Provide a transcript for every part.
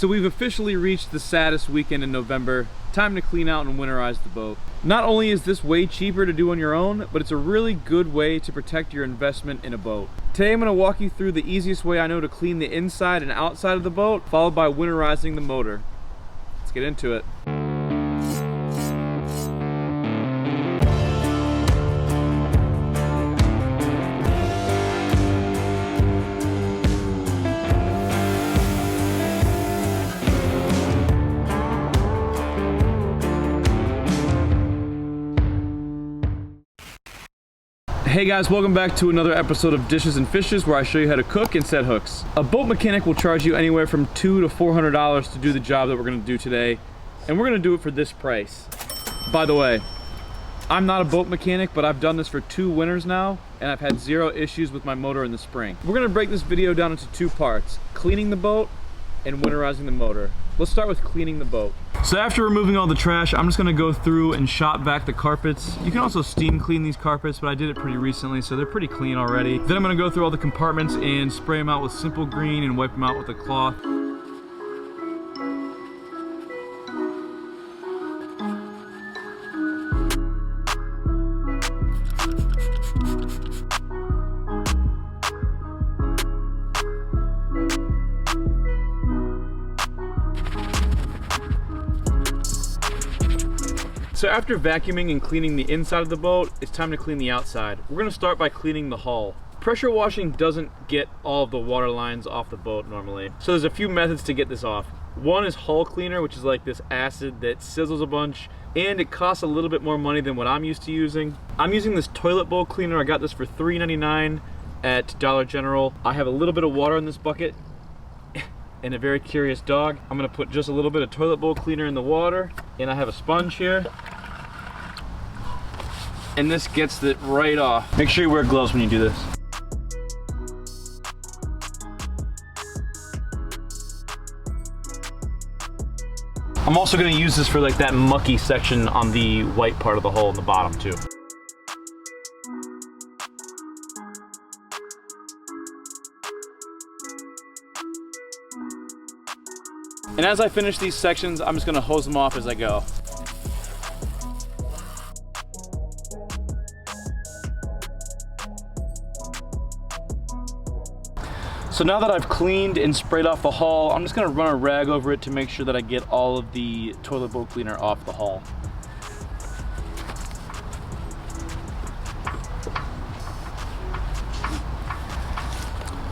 So we've officially reached the saddest weekend in November. Time to clean out and winterize the boat. Not only is this way cheaper to do on your own, but it's a really good way to protect your investment in a boat. Today I'm going to walk you through the easiest way I know to clean the inside and outside of the boat, followed by winterizing the motor. Let's get into it. Hey guys, welcome back to another episode of Dishes and Fishes, where I show you how to cook and set hooks. A boat mechanic will charge you anywhere from $200 to $400 to do the job that we're going to do today, and we're going to do it for this price. By the way, I'm not a boat mechanic, but I've done this for 2 winters now, and I've had 0 issues with my motor in the spring. We're going to break this video down into 2 parts: cleaning the boat and winterizing the motor. Let's start with cleaning the boat. So after removing all the trash, I'm just gonna go through and shop vac the carpets. You can also steam clean these carpets, but I did it pretty recently, so they're pretty clean already. Then I'm gonna go through all the compartments and spray them out with Simple Green and wipe them out with a cloth. So after vacuuming and cleaning the inside of the boat, it's time to clean the outside. We're gonna start by cleaning the hull. Pressure washing doesn't get all of the water lines off the boat normally. So there's a few methods to get this off. One is hull cleaner, which is like this acid that sizzles a bunch, and it costs a little bit more money than what I'm used to using. I'm using this toilet bowl cleaner. I got this for $3.99 at Dollar General. I have a little bit of water in this bucket and a very curious dog. I'm gonna put just a little bit of toilet bowl cleaner in the water, and I have a sponge here. And this gets it right off. Make sure you wear gloves when you do this. I'm also gonna use this for like that mucky section on the white part of the hull in the bottom too. And as I finish these sections, I'm just gonna hose them off as I go. So now that I've cleaned and sprayed off the hull, I'm just gonna run a rag over it to make sure that I get all of the toilet bowl cleaner off the hull.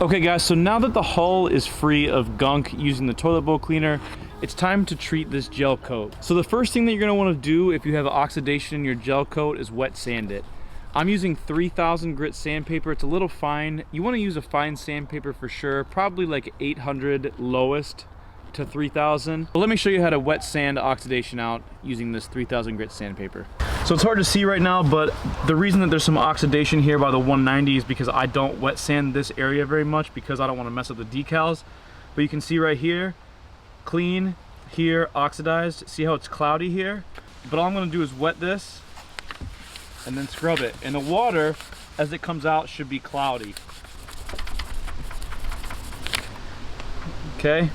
Okay guys, so now that the hull is free of gunk using the toilet bowl cleaner, it's time to treat this gel coat. So the first thing that you're gonna wanna do if you have oxidation in your gel coat is wet sand it. I'm using 3000 grit sandpaper. It's a little fine. You want to use a fine sandpaper for sure, probably like 800 lowest to 3000. But let me show you how to wet sand oxidation out using this 3000 grit sandpaper. So it's hard to see right now, but the reason that there's some oxidation here by the 190 is because I don't wet sand this area very much because I don't want to mess up the decals. But you can see right here, clean, here oxidized. See how it's cloudy here? But all I'm going to do is wet this and then scrub it. And the water, as it comes out, should be cloudy. Okay,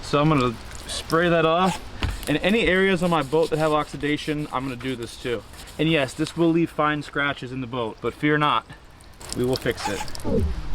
so I'm gonna spray that off. And any areas on my boat that have oxidation, I'm gonna do this too. And yes, this will leave fine scratches in the boat, but fear not, we will fix it.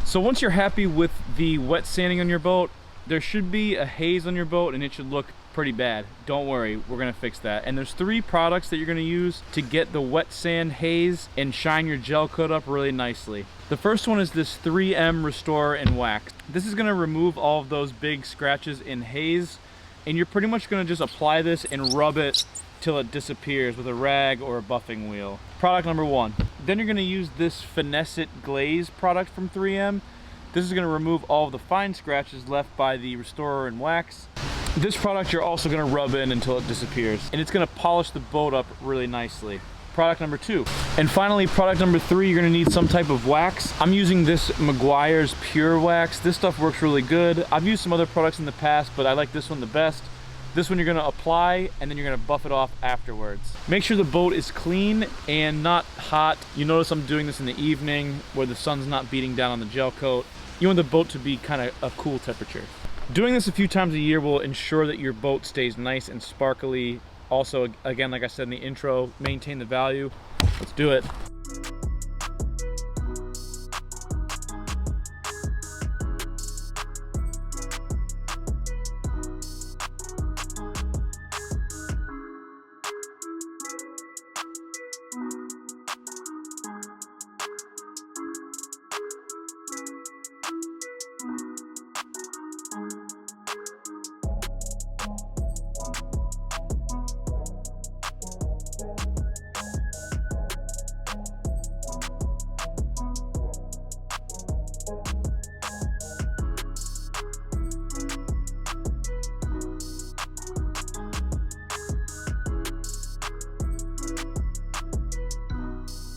So once you're happy with the wet sanding on your boat, there should be a haze on your boat and it should look pretty bad. Don't worry, we're gonna fix that. And there's 3 products that you're gonna use to get the wet sand haze and shine your gel coat up really nicely. The first one is this 3M Restore and Wax. This is gonna remove all of those big scratches in haze, and you're pretty much gonna just apply this and rub it till it disappears with a rag or a buffing wheel. Product number 1. Then you're gonna use this Finesse It Glaze product from 3M. This is going to remove all of the fine scratches left by the Restorer and Wax. This product you're also going to rub in until it disappears, and it's going to polish the boat up really nicely. Product number 2. And finally, product number 3, you're going to need some type of wax. I'm using this Meguiar's Pure Wax. This stuff works really good. I've used some other products in the past, but I like this one the best. This one you're going to apply, and then you're going to buff it off afterwards. Make sure the boat is clean and not hot. You notice I'm doing this in the evening where the sun's not beating down on the gel coat. You want the boat to be kind of a cool temperature. Doing this a few times a year will ensure that your boat stays nice and sparkly. Also, again, like I said in the intro, maintain the value. Let's do it.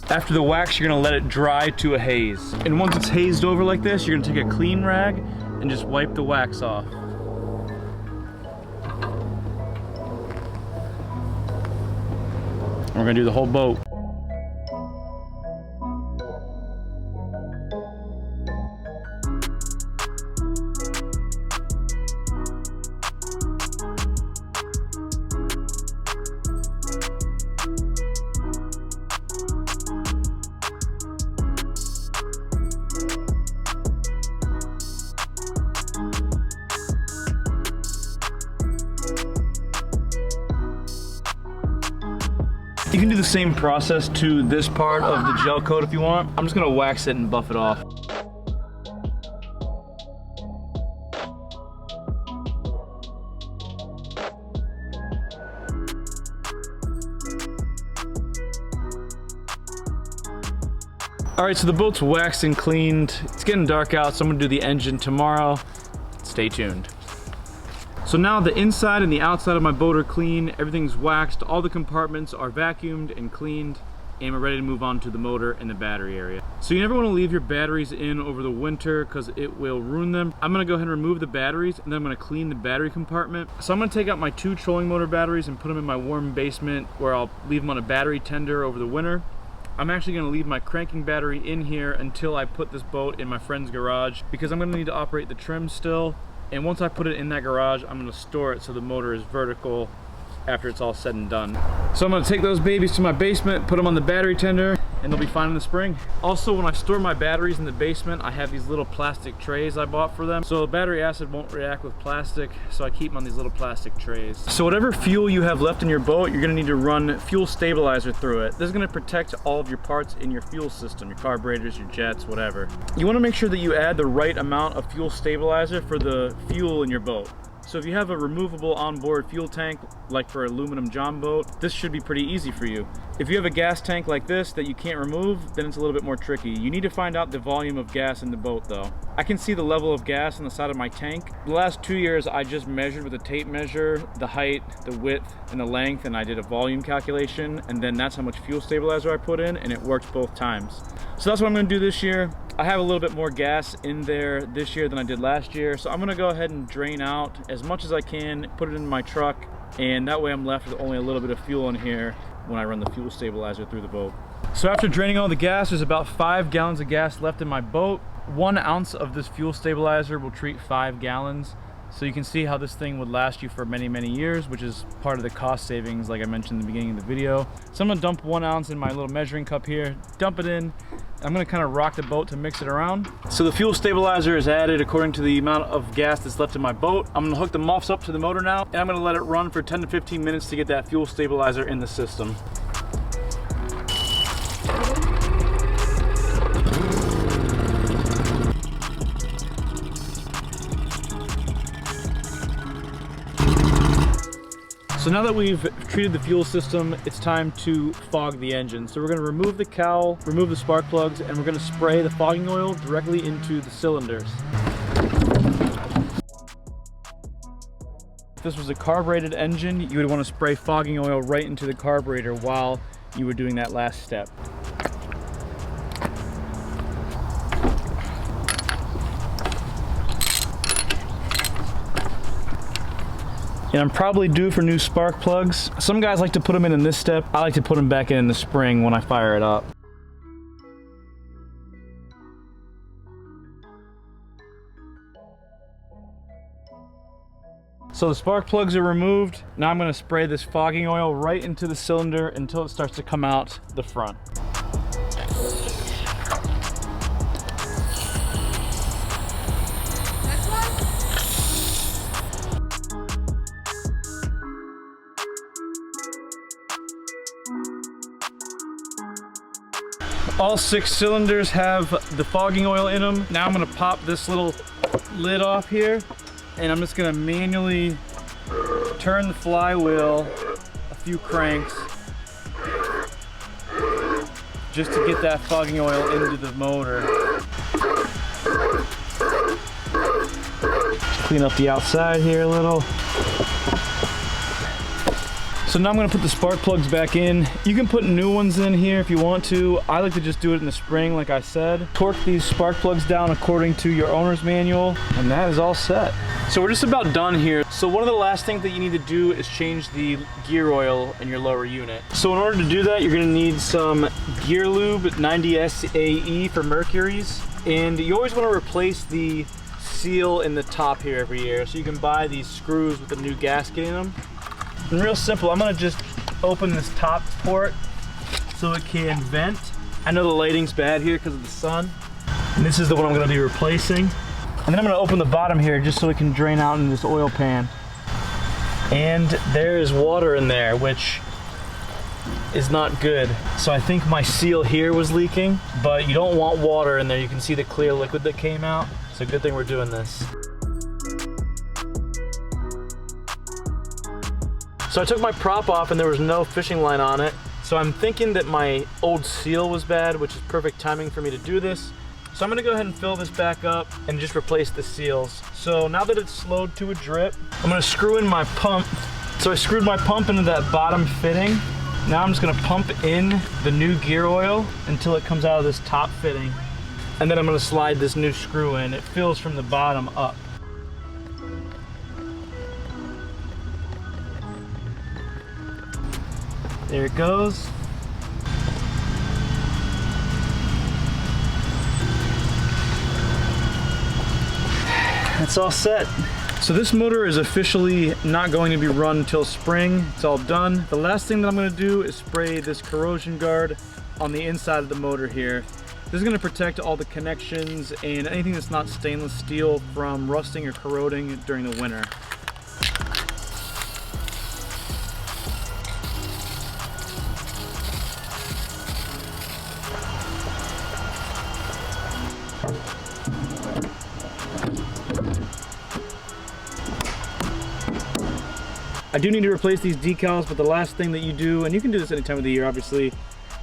After the wax, you're gonna let it dry to a haze. And once it's hazed over like this, you're gonna take a clean rag and just wipe the wax off. We're gonna do the whole boat. You can do the same process to this part of the gel coat if you want. I'm just gonna wax it and buff it off. All right, so the boat's waxed and cleaned. It's getting dark out, so I'm gonna do the engine tomorrow. Stay tuned. So now the inside and the outside of my boat are clean, everything's waxed, all the compartments are vacuumed and cleaned, and we're ready to move on to the motor and the battery area. So you never want to leave your batteries in over the winter because it will ruin them. I'm going to go ahead and remove the batteries, and then I'm going to clean the battery compartment. So I'm going to take out my 2 trolling motor batteries and put them in my warm basement where I'll leave them on a battery tender over the winter. I'm actually going to leave my cranking battery in here until I put this boat in my friend's garage because I'm going to need to operate the trim still. And once I put it in that garage, I'm gonna store it so the motor is vertical after it's all said and done. So I'm gonna take those babies to my basement, put them on the battery tender, and they'll be fine in the spring. Also, when I store my batteries in the basement, I have these little plastic trays I bought for them. So the battery acid won't react with plastic, so I keep them on these little plastic trays. So whatever fuel you have left in your boat, you're gonna need to run fuel stabilizer through it. This is gonna protect all of your parts in your fuel system, your carburetors, your jets, whatever. You wanna make sure that you add the right amount of fuel stabilizer for the fuel in your boat. So if you have a removable onboard fuel tank, like for an aluminum John boat, this should be pretty easy for you. If you have a gas tank like this that you can't remove, then it's a little bit more tricky. You need to find out the volume of gas in the boat though. I can see the level of gas on the side of my tank. The last 2 years, I just measured with a tape measure, the height, the width, and the length, and I did a volume calculation, and then that's how much fuel stabilizer I put in, and it worked both times. So that's what I'm gonna do this year. I have a little bit more gas in there this year than I did last year, so I'm gonna go ahead and drain out as much as I can, put it in my truck, and that way I'm left with only a little bit of fuel in here when I run the fuel stabilizer through the boat. So after draining all the gas, there's about 5 gallons of gas left in my boat. 1 ounce of this fuel stabilizer will treat 5 gallons. So you can see how this thing would last you for many, many years, which is part of the cost savings like I mentioned in the beginning of the video. So I'm gonna dump 1 ounce in my little measuring cup here, dump it in. I'm gonna kind of rock the boat to mix it around. So the fuel stabilizer is added according to the amount of gas that's left in my boat. I'm gonna hook the muffs up to the motor now, and I'm gonna let it run for 10 to 15 minutes to get that fuel stabilizer in the system. So now that we've treated the fuel system, it's time to fog the engine. So we're gonna remove the cowl, remove the spark plugs, and we're gonna spray the fogging oil directly into the cylinders. If this was a carbureted engine, you would wanna spray fogging oil right into the carburetor while you were doing that last step. And I'm probably due for new spark plugs. Some guys like to put them in this step. I like to put them back in the spring when I fire it up. So the spark plugs are removed. Now I'm gonna spray this fogging oil right into the cylinder until it starts to come out the front. All 6 cylinders have the fogging oil in them. Now I'm gonna pop this little lid off here, and I'm just gonna manually turn the flywheel a few cranks just to get that fogging oil into the motor. Just clean up the outside here a little. So now I'm gonna put the spark plugs back in. You can put new ones in here if you want to. I like to just do it in the spring, like I said. Torque these spark plugs down according to your owner's manual, and that is all set. So we're just about done here. So one of the last things that you need to do is change the gear oil in your lower unit. So in order to do that, you're gonna need some gear lube, 90 SAE for Mercury's. And you always wanna replace the seal in the top here every year. So you can buy these screws with a new gasket in them. And real simple, I'm gonna just open this top port so it can vent. I know the lighting's bad here because of the sun. And this is the one I'm gonna be replacing. And then I'm gonna open the bottom here just so it can drain out in this oil pan. And there is water in there, which is not good. So I think my seal here was leaking, but you don't want water in there. You can see the clear liquid that came out. It's a good thing we're doing this. So I took my prop off and there was no fishing line on it. So I'm thinking that my old seal was bad, which is perfect timing for me to do this. So I'm gonna go ahead and fill this back up and just replace the seals. So now that it's slowed to a drip, I'm gonna screw in my pump. So I screwed my pump into that bottom fitting. Now I'm just gonna pump in the new gear oil until it comes out of this top fitting. And then I'm gonna slide this new screw in. It fills from the bottom up. There it goes. That's all set. So this motor is officially not going to be run until spring. It's all done. The last thing that I'm going to do is spray this corrosion guard on the inside of the motor here. This is going to protect all the connections and anything that's not stainless steel from rusting or corroding during the winter. I do need to replace these decals, but the last thing that you do, and you can do this any time of the year obviously,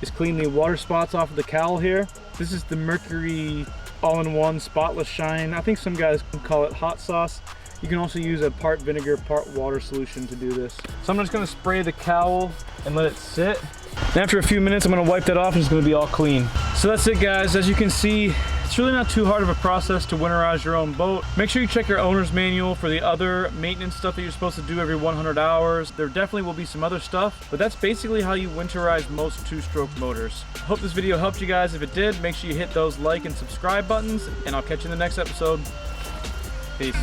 is clean the water spots off of the cowl here. This is the Mercury all-in-one spotless shine. I think some guys call it hot sauce. You can also use a part vinegar, part water solution to do this. So I'm just gonna spray the cowl and let it sit. And after a few minutes, I'm gonna wipe that off and it's gonna be all clean. So that's it, guys. As you can see, it's really not too hard of a process to winterize your own boat. Make sure you check your owner's manual for the other maintenance stuff that you're supposed to do every 100 hours. There definitely will be some other stuff, but that's basically how you winterize most two-stroke motors. I hope this video helped you guys. If it did, make sure you hit those like and subscribe buttons, and I'll catch you in the next episode. Peace.